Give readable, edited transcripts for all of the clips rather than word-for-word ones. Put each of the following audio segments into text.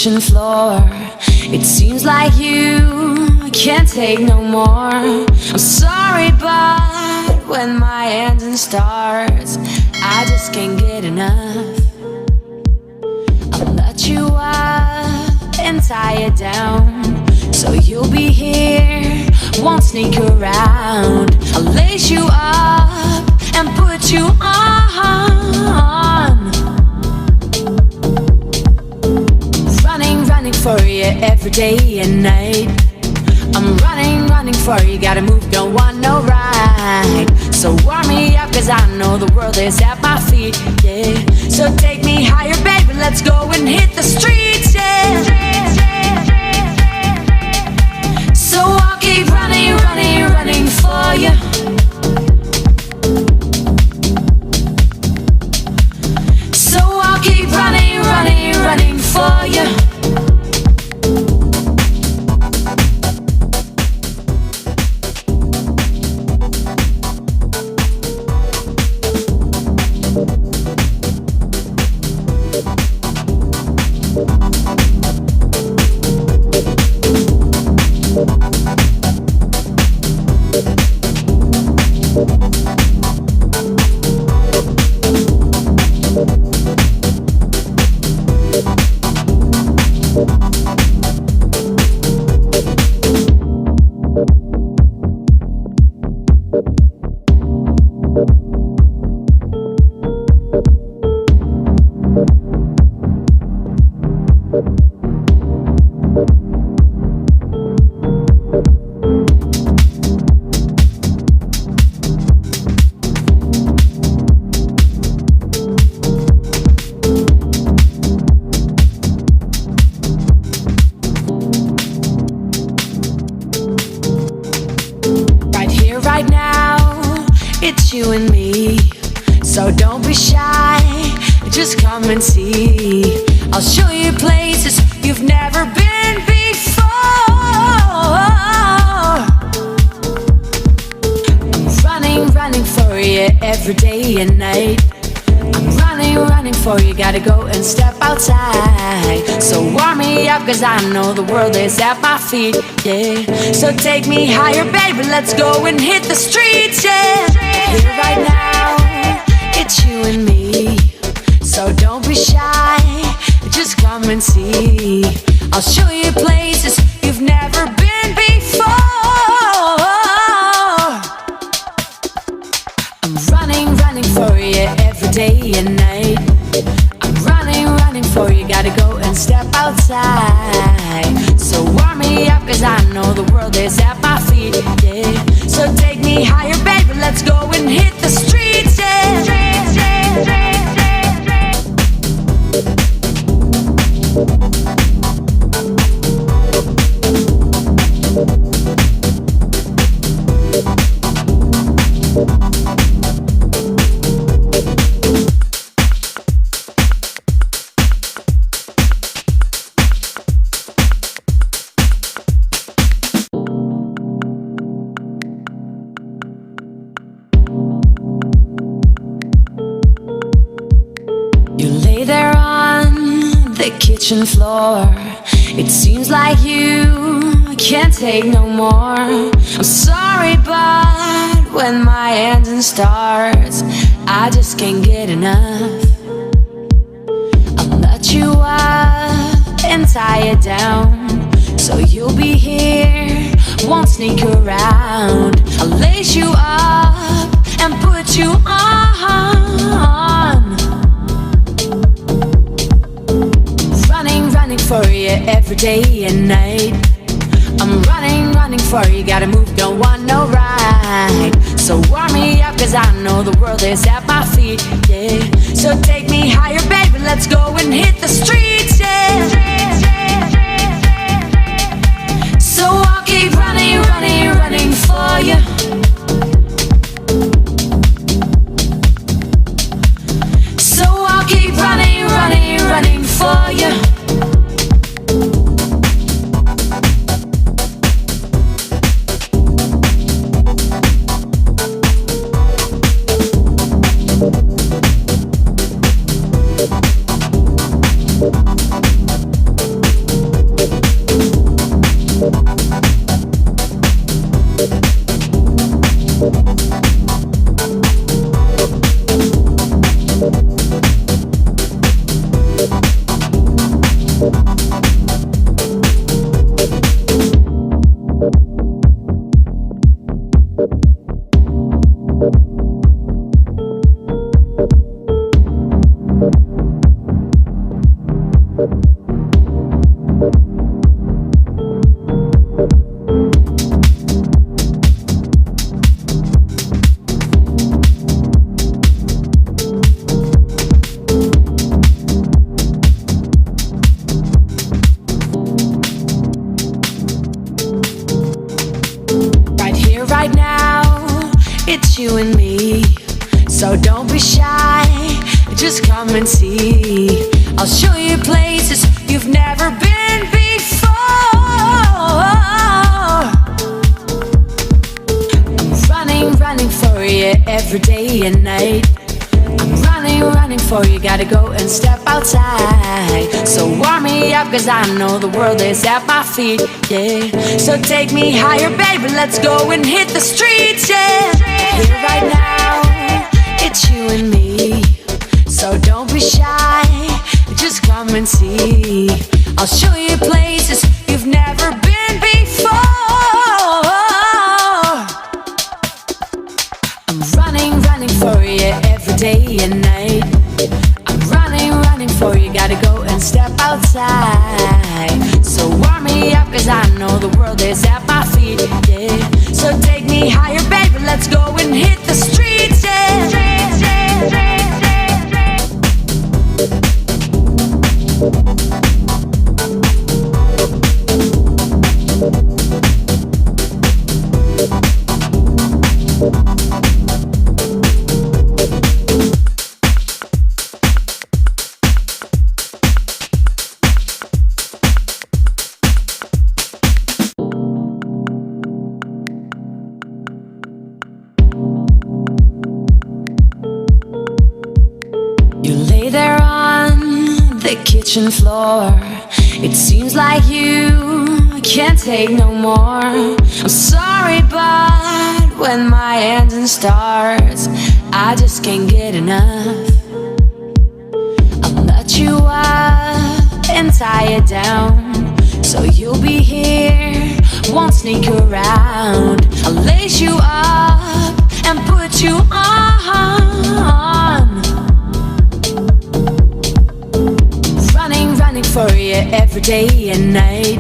kitchen floor. It seems like you can't take no more. I'm sorry, but when my engine starts, I just can't get enough. I'll let you up and tie it down, so you'll be here, won't sneak around. I'll lace you up and put you on. Running for you every day and night. I'm running for you, gotta move, don't want no ride. So warm me up, cause I know the world is at my feet, yeah. So take me higher, baby, let's go and hit the streets, yeah. So I'll keep running for you. So I'll keep running for you. You and me, so don't be shy, just come and see. I'll show you places you've never been before. I'm running for you every day and night. I'm running for you, gotta go and step outside. So warm me up, cause I know the world is at my feet, yeah. So take me higher, baby, let's go and hit the streets, yeah. Here right now, it's you and me, so don't be shy, just come and see. I'll show you places you've never been before. I'm running for you every day and night. I'm running for you, gotta go and step outside. So warm me up, cause I know the world is at my feet, yeah. So take me higher, baby, let's go and hit the streets, yeah. There on the kitchen floor, it seems like you can't take no more. I'm sorry, but when my engine starts, I just can't get enough. I'll let you up and tie it down, so you'll be here, won't sneak around. I'll lace you up and put you on. Running for you every day and night. I'm running for you, gotta move, don't want no ride. So warm me up, cause I know the world is at my feet, yeah. So take me higher, baby, let's go and hit the streets, yeah. So I'll keep running for you. So I'll keep running for you. it's you and me. So don't be shy, just come and see. I'll show you places you've never been before. I'm running for you every day and night. I'm running for you, gotta go and step outside. So warm me up, cause I know the world is at my feet, yeah. So take me higher, baby, let's go and hit the streets, yeah. Here right now, it's you and me. So don't be shy, just come and see. I'll show you places you've never been before. I'm running for you every day and night. I'm running for you, gotta go and step outside. So warm me up, cause I know the world is at my feet, yeah. So take me higher, baby, let's go and hit the streets, yeah. You lay there on the kitchen floor. It seems like you can't take no more. I'm sorry, but when my engine starts, I just can't get enough. I'll nut you up and tie you down, so you'll be here, won't sneak around. I'll lace you up and put you on. Running for you every day and night.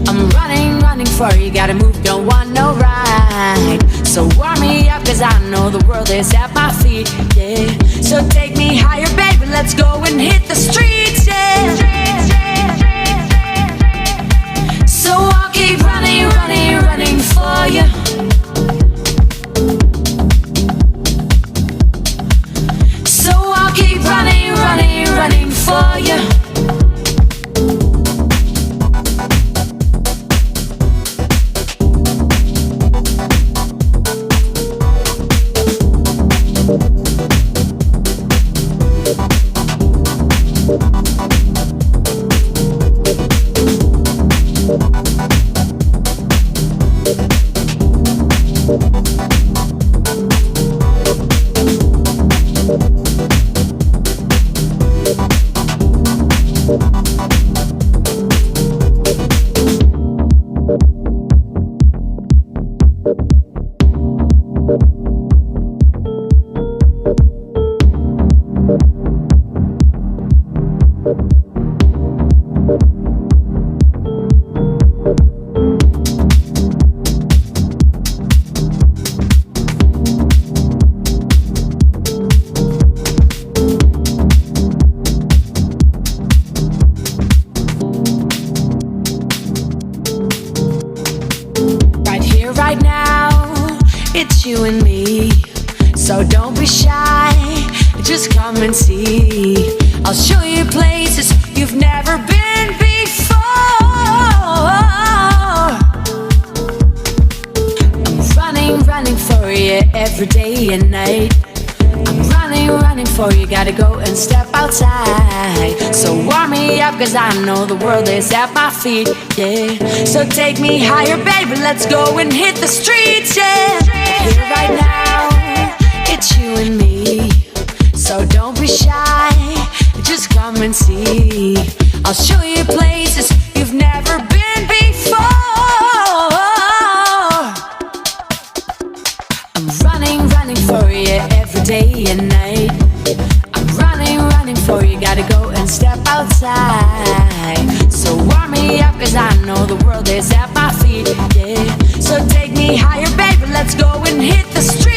I'm running for you, gotta move, don't want no ride. So warm me up, cause I know the world is at my feet, yeah. So take me higher, baby, let's go and hit the streets, yeah. So I'll keep running for you. So I'll keep running for you. Right now, it's you and me. So don't be shy, just come and see. I'll show you places you've never been before. I'm running for you every day and night. I'm running for you, gotta go and step outside. So warm me up, cause I know the world is at my feet, yeah. So take me higher, baby, let's go and hit the streets, yeah. Here right now, it's you and me. So don't be shy, just come and see. I'll show you places you've never been before. I'm running for you every day and night. I'm running for you, gotta go and step outside. So warm me up, cause I know the world is at my feet, yeah. So take me higher, baby, let's go and hit the street.